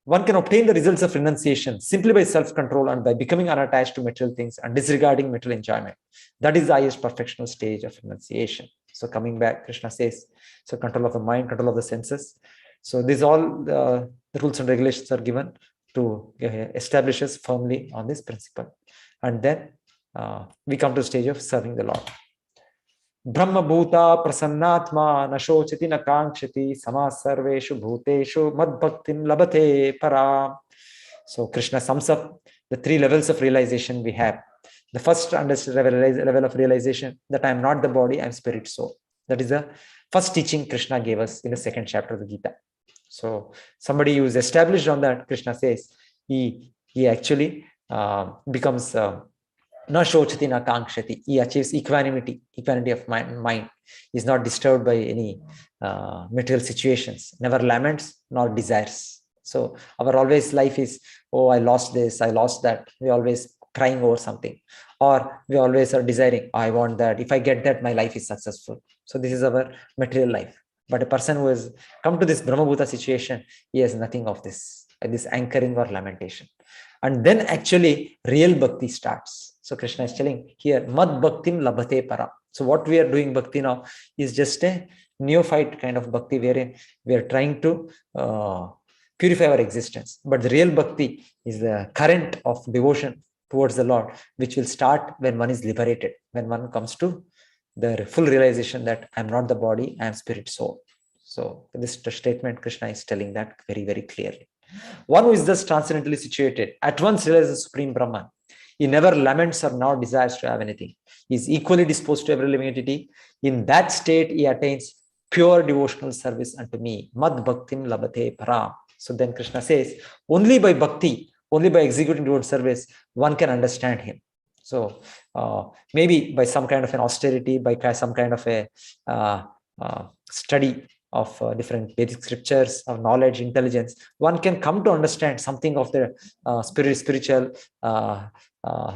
[SPEAKER 1] One can obtain the results of renunciation simply by self-control and by becoming unattached to material things and disregarding material enjoyment. That is the highest perfectional stage of renunciation. So coming back, Krishna says, so control of the mind, control of the senses. So these all the rules and regulations are given to establish us firmly on this principle. And then we come to the stage of serving the Lord. Brahma Bhuta Prasannatma Nashochati Nakankshati Sama Sarveshu Bhuteshu Mad Bhaktim Labate Para. So Krishna sums up the 3 levels of realization we have. The first level of realization that I am not the body, I am spirit soul. That is the first teaching Krishna gave us in the 2nd chapter of the Gita. So somebody who is established on that, Krishna says, he actually becomes na shochati na kankshati. He achieves equanimity of mind. He is not disturbed by any material situations, never laments nor desires. So our always life is, oh, I lost this, I lost that. We always crying over something, or we always are desiring, I want that. If I get that, my life is successful. So this is our material life. But a person who has come to this Brahmabhuta situation, he has nothing of this anchoring or lamentation. And then actually real bhakti starts. So Krishna is telling here, Mad Bhaktim Labhate Para. So what we are doing bhakti now is just a neophyte kind of bhakti wherein we are trying to purify our existence. But the real bhakti is the current of devotion towards the Lord, which will start when one is liberated, when one comes to the full realization that I'm not the body, I am spirit soul. So this statement, Krishna is telling that very, very clearly. One who is thus transcendently situated at once realizes the Supreme Brahman. He never laments or now desires to have anything. He is equally disposed to every living entity. In that state, he attains pure devotional service unto me. Mad bhaktim labate param. So then Krishna says, only by bhakti, only by executing devotional service, one can understand him. So maybe by some kind of an austerity, by some kind of a study of different Vedic scriptures, of knowledge, intelligence, one can come to understand something of the spiritual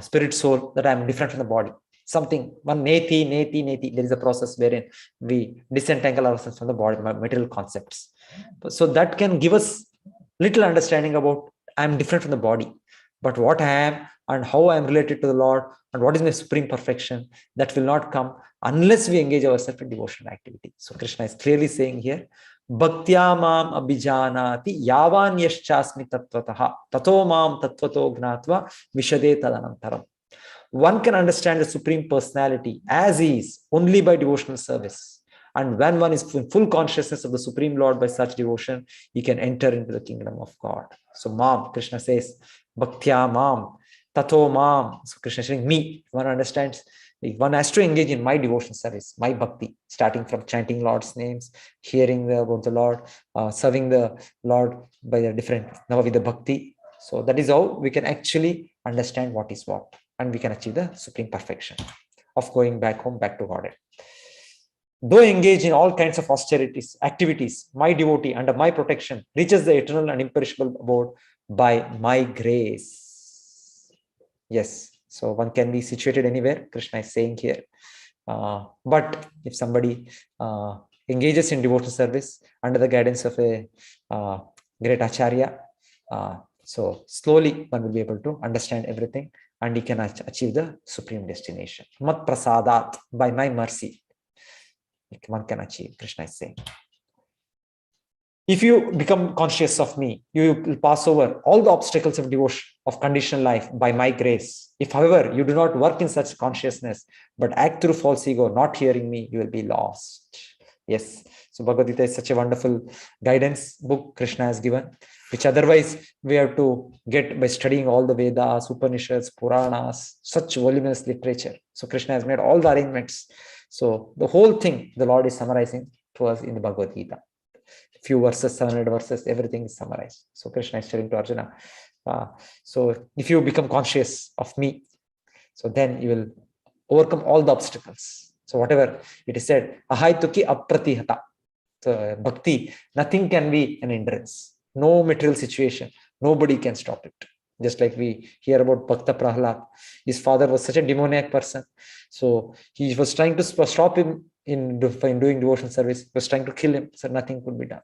[SPEAKER 1] spirit soul, that I am different from the body. Something, one neti. There is a process wherein we disentangle ourselves from the body, material concepts. So that can give us little understanding about I am different from the body, but what I am and how I am related to the Lord and what is my supreme perfection, that will not come unless we engage ourselves in devotional activity. So Krishna is clearly saying here, Bhaktya mam abhijanati yavan yaschasmi tattvataha tato mam tattvato gnatva vishade tadanantaram. One can understand the Supreme Personality as he is only by devotional service. And when one is in full consciousness of the Supreme Lord by such devotion, he can enter into the kingdom of God. So Mam, Krishna says, Bhaktya Mam, Tato Mam. So Krishna is saying, me. One understands, one has to engage in my devotion service, my bhakti, starting from chanting Lord's names, hearing about the Lord, serving the Lord by the different Navavida bhakti. So that is how we can actually understand what is what, and we can achieve the supreme perfection of going back home, back to Godhead. Though engaged in all kinds of austerities, activities, my devotee under my protection reaches the eternal and imperishable abode by my grace. Yes, so one can be situated anywhere, Krishna is saying here. But if somebody engages in devotional service under the guidance of a great acharya, so slowly one will be able to understand everything, and he can achieve the supreme destination. Mat prasadat, by my mercy, one can achieve, Krishna is saying. If you become conscious of me, you will pass over all the obstacles of devotion, of conditional life by my grace. If, however, you do not work in such consciousness, but act through false ego, not hearing me, you will be lost. Yes. So Bhagavad Gita is such a wonderful guidance book Krishna has given, which otherwise we have to get by studying all the Vedas, Upanishads, Puranas, such voluminous literature. So Krishna has made all the arrangements. So the whole thing, the Lord is summarizing to us in the Bhagavad Gita. Few verses, 700 verses, everything is summarized. So Krishna is telling to Arjuna, so if you become conscious of me, so then you will overcome all the obstacles. So whatever it is said, ahaituki apratihata. So bhakti, nothing can be an hindrance. No material situation, nobody can stop it. Just like we hear about Bhakta Prahlad, his father was such a demoniac person. So he was trying to stop him in doing devotional service, was trying to kill him, so nothing could be done.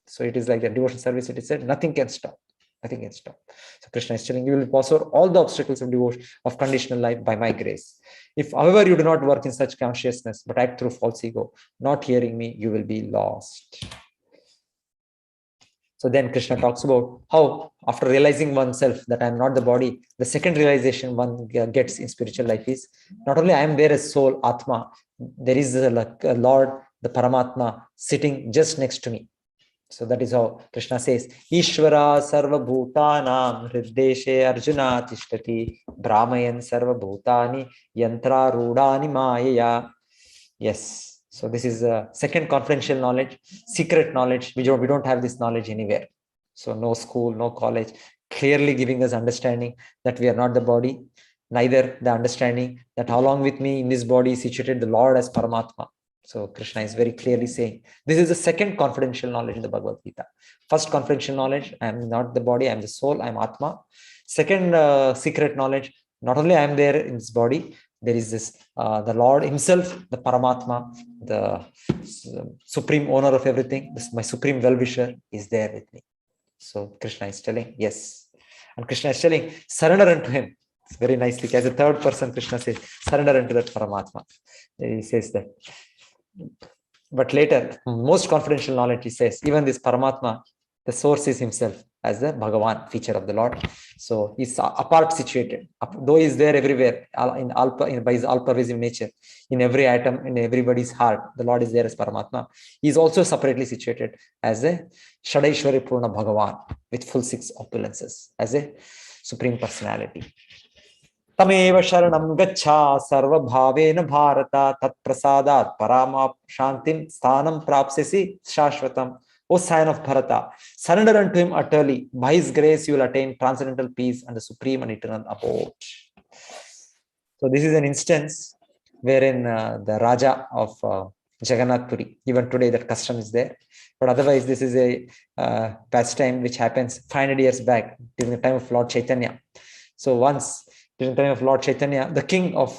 [SPEAKER 1] So it is like the devotional service, it is said, nothing can stop. Nothing can stop. So Krishna is telling you will pass over all the obstacles of devotion, of conditional life by my grace. If, however, you do not work in such consciousness, but act through false ego, not hearing me, you will be lost. So then Krishna talks about how, after realizing oneself that I am not the body, the second realization one gets in spiritual life is not only I am there as soul, Atma, there is a Lord, the Paramatma, sitting just next to me. So that is how Krishna says, Ishvara sarva bhutanam hriddeshe arjuna tishtati brahmayan sarva bhutani yantra rudani mayaya. Yes. So this is a second confidential knowledge, secret knowledge. We don't have this knowledge anywhere. So no school, no college, clearly giving us understanding that we are not the body, neither the understanding that along with me in this body is situated the Lord as Paramatma. So Krishna is very clearly saying, this is the second confidential knowledge in the Bhagavad Gita. First confidential knowledge, I am not the body, I am the soul, I am Atma. Second secret knowledge, not only I am there in this body, there is this, the Lord himself, the Paramatma, the supreme owner of everything, my supreme well-wisher is there with me. So Krishna is telling, yes. And Krishna is telling, surrender unto him. It's very nicely, as a third person, Krishna says, surrender unto that Paramatma. He says that. But later, most confidential knowledge, he says, even this Paramatma, the source is himself as the Bhagavan, feature of the Lord. So he's apart situated, though he is there everywhere by his all-pervasive nature, in every atom, in everybody's heart, the Lord is there as Paramatma. He is also separately situated as a Shadaishwari Purna Bhagavan with full 6 opulences, as a supreme personality. Tameva sharanam gaccha sarva bhavena bharata tat prasadat parama shantim sthanam prapsesi shashvatam. O sign of Bharata, surrender unto him utterly. By his grace, you will attain transcendental peace and the supreme and eternal abode. So this is an instance wherein the Raja of Jagannath Puri, even today that custom is there. But otherwise, this is a pastime which happens 500 years back during the time of Lord Chaitanya. So once, during the time of Lord Chaitanya, the king of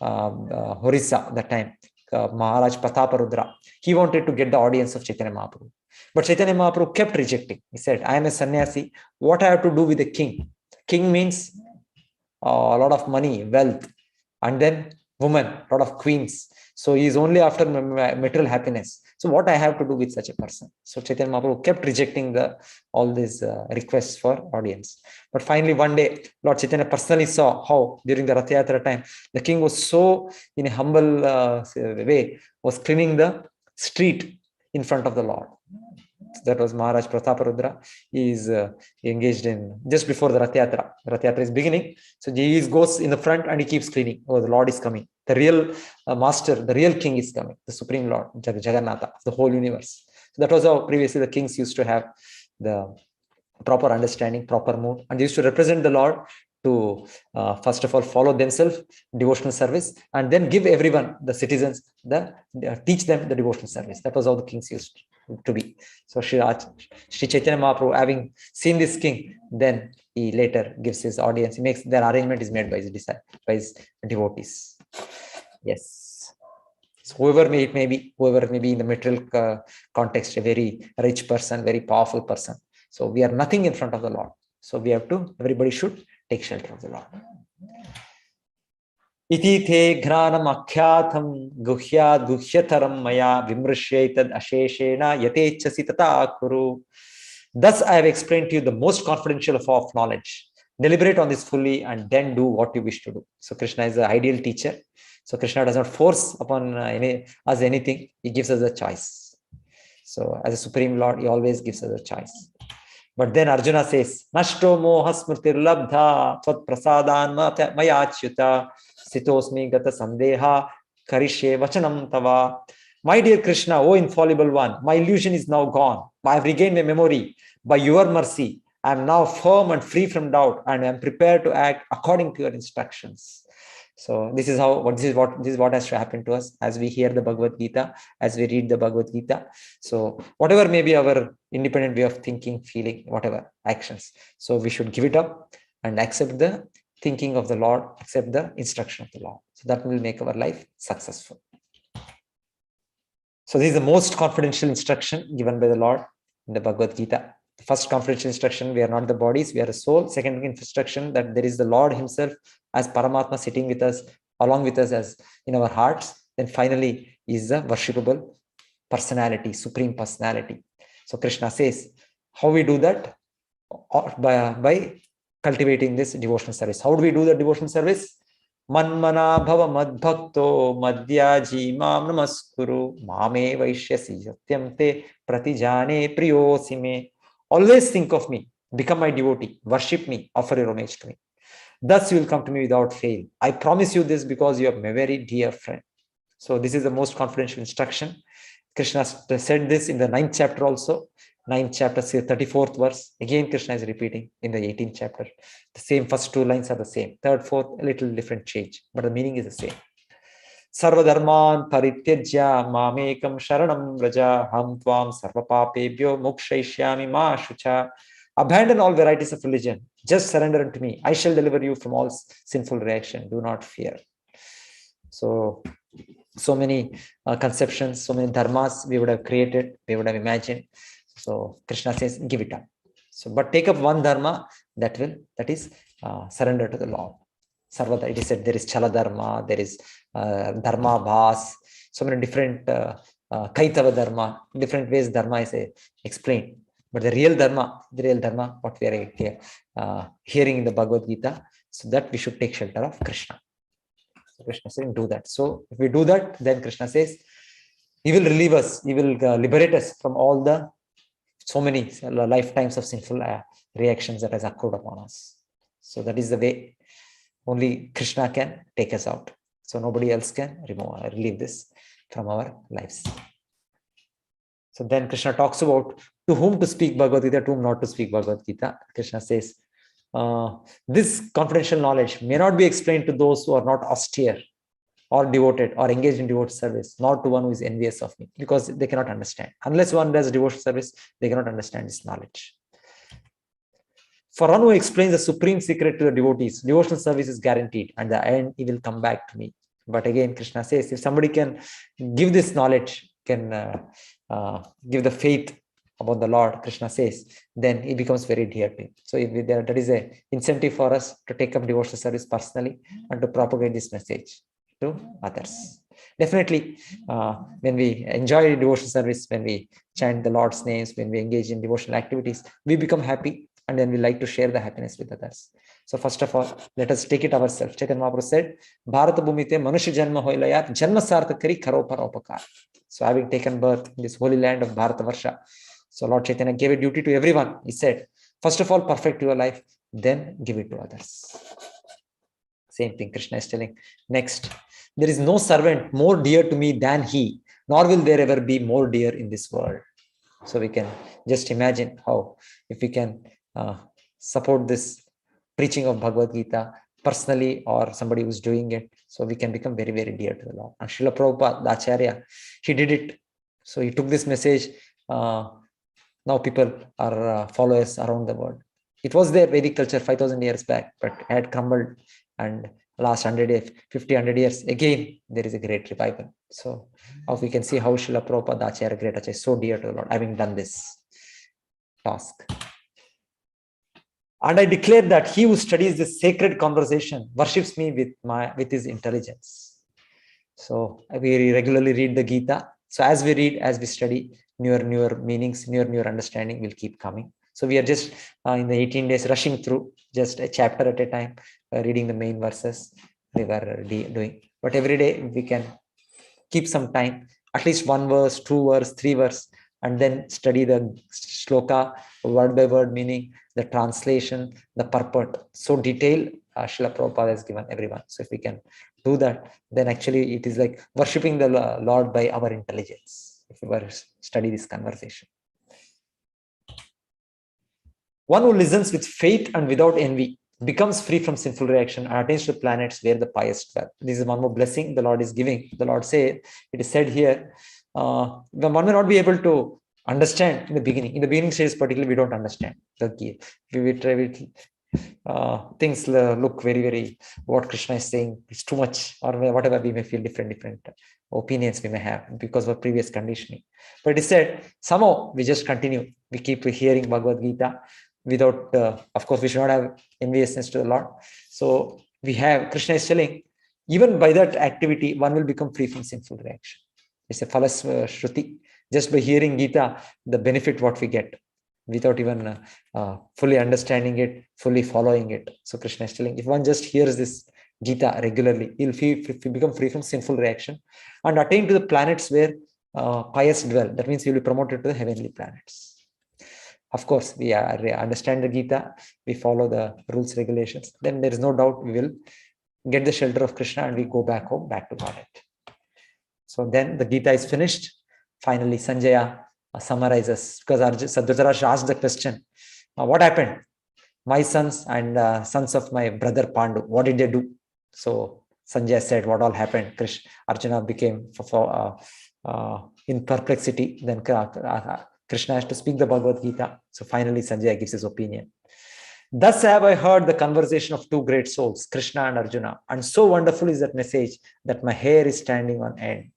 [SPEAKER 1] Orissa that time, Maharaj Prataparudra, he wanted to get the audience of Chaitanya Mahaprabhu. But Chaitanya Mahaprabhu kept rejecting. He said, I am a sannyasi. What I have to do with a king? King means a lot of money, wealth, and then woman, a lot of queens. So he is only after material happiness. So what I have to do with such a person? So Chaitanya Mahaprabhu kept rejecting all these requests for audience. But finally, one day, Lord Chaitanya personally saw how during the Rath Yatra time, the king was so in a humble way, was cleaning the street in front of the Lord. That was Maharaj Prataparudra. He is engaged in just before the Rath Yatra. The Rath Yatra is beginning. So he goes in the front and he keeps cleaning. Oh, the Lord is coming. The real master, the real king is coming. The supreme Lord, Jagannatha, the whole universe. So that was how previously the kings used to have the proper understanding, proper mood, and they used to represent the Lord to first of all follow themselves devotional service, and then give everyone, the citizens, teach them the devotional service. That was how the kings used to be. So Sri Chaitanya Mahaprabhu, having seen this king, then he later gives his audience. He makes their arrangement is made by his devotees. Yes. So whoever may be in the material context, a very rich person, very powerful person. So we are nothing in front of the Lord. So everybody should take shelter of the Lord. Iti te ghranam akyatham guhyad guhyataram maya vimrishyetad asheshena yatechasi tata kuru. Thus I have explained to you the most confidential of knowledge. Deliberate on this fully and then do what you wish to do. So Krishna is the ideal teacher. So Krishna does not force upon us anything. He gives us a choice. So as a Supreme Lord, he always gives us a choice. But then Arjuna says, Nashto moha smritir labdha tvat prasadan mayachyuta sitosmi gata sandeha karishe vachanam tava. My dear Krishna, O infallible one, my illusion is now gone. I have regained my memory. By your mercy, I am now firm and free from doubt, and I am prepared to act according to your instructions. So this is what has to happen to us as we hear the Bhagavad Gita, as we read the Bhagavad Gita. So whatever may be our independent way of thinking, feeling, whatever actions, so we should give it up and accept the thinking of the Lord, accept the instruction of the Lord. So that will make our life successful. So this is the most confidential instruction given by the Lord in the Bhagavad Gita. The first confidential instruction, we are not the bodies, we are a soul. Second instruction, that there is the Lord himself as Paramatma sitting with us, along with us as in our hearts. Then finally is the worshipable personality, supreme personality. So Krishna says, how we do that? By cultivating this devotional service. How do we do the devotional service? Manmana bhava madbhakto madhyaji mam namaskuru mame vaishyasi satyam te pratijane priyosime. Always think of me, become my devotee, worship me, offer your homage to me. Thus you will come to me without fail. I promise you this because you are my very dear friend. So this is the most confidential instruction. Krishna said this in the 9th chapter also. 9th chapter, 34th verse. Again, Krishna is repeating in the 18th chapter. The same first two lines are the same. Third, fourth, a little different change, but the meaning is the same. Sarvadharman parityajya mamekam sharanam vraja ham tvam sarvapapebhyo mokshaishyami ma shucha. Abandon all varieties of religion. Just surrender unto me. I shall deliver you from all sinful reaction. Do not fear. So many conceptions, so many dharmas we would have created, we would have imagined. So Krishna says, give it up. So, but take up one dharma that is surrender to the Lord. Sarvada, it is said there is Chala Dharma, there is Dharma Bhas, so many different Kaitava Dharma, different ways Dharma is explained. But the real Dharma, what we are hearing in the Bhagavad Gita, so that we should take shelter of Krishna. So Krishna saying, do that. So if we do that, then Krishna says, he will relieve us, he will liberate us from all the so many lifetimes of sinful reactions that has occurred upon us. So that is the way only Krishna can take us out. So nobody else can relieve this from our lives. So then Krishna talks about to whom to speak Bhagavad Gita, to whom not to speak Bhagavad Gita. Krishna says, this confidential knowledge may not be explained to those who are not austere or devoted or engaged in devoted service, not to one who is envious of me, because they cannot understand. Unless one does devotional service, they cannot understand this knowledge. For one who explains the supreme secret to the devotees, devotional service is guaranteed, and the end he will come back to me. But again, Krishna says, if somebody can give this knowledge, can give the faith about the Lord, Krishna says, then he becomes very dear to him. So that is an incentive for us to take up devotional service personally and to propagate this message to others. Definitely, when we enjoy devotional service, when we chant the Lord's names, when we engage in devotional activities, we become happy, and then we like to share the happiness with others. So first of all, let us take it ourselves. Chaitanya Mahaprabhu said, Bharata Bhumite Manusha Janma Hoilayat Janma Sarthakari Karopara Upakar. So having taken birth in this holy land of Bharata Varsha, so Lord Chaitanya gave a duty to everyone. He said, first of all, perfect your life, then give it to others. Same thing Krishna is telling. Next, there is no servant more dear to me than he, nor will there ever be more dear in this world. So we can just imagine how, if we can support this preaching of Bhagavad Gita personally, or somebody who's doing it, so we can become very, very dear to the Lord. And Srila Prabhupada, the Acharya, he did it. So he took this message. Now people are followers around the world. It was there, Vedic culture 5,000 years back, but had crumbled. And last 100 years, 50, 100 years, again, there is a great revival. So we can see how Srila Prabhupada, the Acharya, great Acharya, is so dear to the Lord, having done this task. And I declare that he who studies this sacred conversation worships me with his intelligence. So we regularly read the Gita. So as we read, as we study, newer meanings, newer understanding will keep coming. So we are just in the 18 days rushing through just a chapter at a time, reading the main verses we were doing. But every day we can keep some time, at least 1 verse, 2 verse, 3 verse, and then study the shloka, word by word meaning, the translation, the purport. So detailed Srila Prabhupada has given everyone. So if we can do that, then actually it is like worshipping the Lord by our intelligence, if we were study this conversation. One who listens with faith and without envy becomes free from sinful reaction and attains to planets where the pious dwell. This is one more blessing the Lord is giving. The Lord it is said here, one may not be able to understand in the beginning. In the beginning stage, particularly, we don't understand the key. Things look very, very, what Krishna is saying is too much, or whatever, we may feel different opinions we may have because of previous conditioning. But it is said, somehow we just continue. We keep hearing Bhagavad Gita without, of course, we should not have enviousness to the Lord. So Krishna is telling, even by that activity, one will become free from sinful reaction. It's a Phalas Shruti. Just by hearing Gita, the benefit what we get, without even fully understanding it, fully following it. So Krishna is telling, if one just hears this Gita regularly, he'll become free from sinful reaction and attain to the planets where pious dwell. That means he'll be promoted to the heavenly planets. Of course, we understand the Gita, we follow the rules, regulations, then there is no doubt we will get the shelter of Krishna and we go back home, back to Bharat. So then the Gita is finished. Finally, Sanjaya summarizes, because Dhritarashtra asked the question, what happened? My sons and sons of my brother Pandu, what did they do? So Sanjaya said what all happened. Arjuna became in perplexity. Then Krishna has to speak the Bhagavad Gita. So finally Sanjaya gives his opinion. Thus have I heard the conversation of two great souls, Krishna and Arjuna. And so wonderful is that message that my hair is standing on end.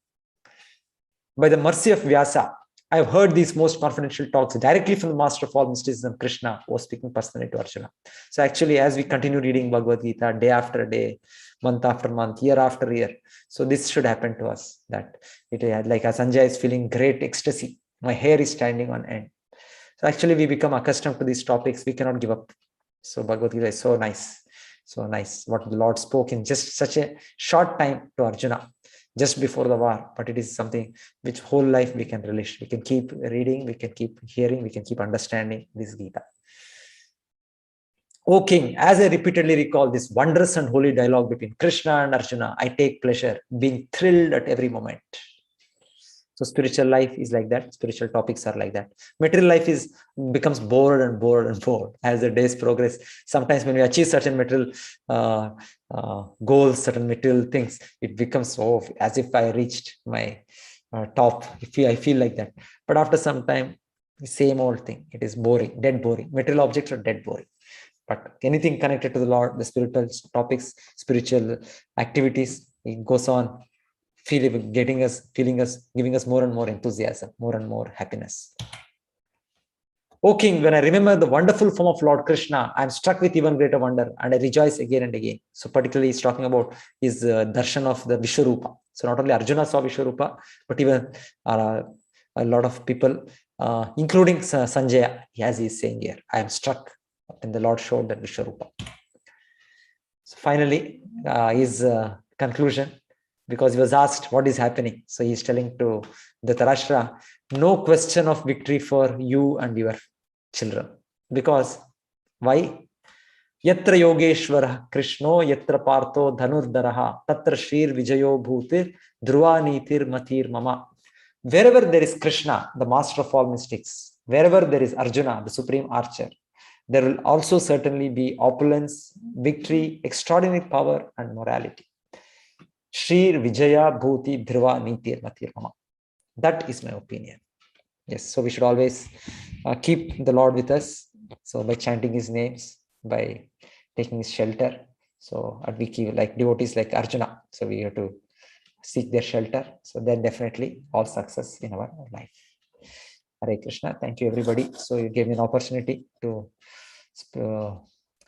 [SPEAKER 1] By the mercy of Vyasa, I have heard these most confidential talks directly from the master of all mysticism, Krishna, who was speaking personally to Arjuna. So actually, as we continue reading Bhagavad Gita, day after day, month after month, year after year, so this should happen to us, that it like Sanjay is feeling great ecstasy. My hair is standing on end. So actually, we become accustomed to these topics. We cannot give up. So Bhagavad Gita is so nice. So nice. What the Lord spoke in just such a short time to Arjuna, just before the war, but it is something which whole life we can relish. We can keep reading, we can keep hearing, we can keep understanding this Gita. O King, as I repeatedly recall this wondrous and holy dialogue between Krishna and Arjuna, I take pleasure, being thrilled at every moment. So spiritual life is like that. Spiritual topics are like that. Material life becomes bored and bored and bored as the days progress. Sometimes when we achieve certain material goals, certain material things, it becomes as if I reached my top. I feel like that. But after some time, the same old thing. It is boring, dead boring. Material objects are dead boring. But anything connected to the Lord, the spiritual topics, spiritual activities, it goes on. Giving us more and more enthusiasm, more and more happiness. O King, when I remember the wonderful form of Lord Krishna, I am struck with even greater wonder and I rejoice again and again. So particularly he's talking about his darshan of the Vishwarupa. So not only Arjuna saw Vishwarupa, but even a lot of people, including Sanjaya, as he is saying here, I am struck when the Lord showed that Vishwarupa. So finally, his conclusion, because he was asked what is happening. So he is telling to Dhritarashtra, no question of victory for you and your children. Because why? Yatra Yogeshwara Krishno, Yatra Partho Dhanurdaraha, Tatra Shrir Vijayo Bhutir, Dhruva Nitir Matir Mama. Wherever there is Krishna, the master of all mystics, wherever there is Arjuna, the supreme archer, there will also certainly be opulence, victory, extraordinary power, and morality. Shri Vijaya Bhuti Dhruva Nitir Matir Mama. That is my opinion. Yes, so we should always keep the Lord with us. So by chanting his names, by taking his shelter. So we keep like devotees like Arjuna. So we have to seek their shelter. So then definitely all success in our life. Hare Krishna. Thank you, everybody. So you gave me an opportunity to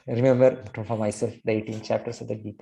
[SPEAKER 1] remember for myself the 18 chapters of the Gita.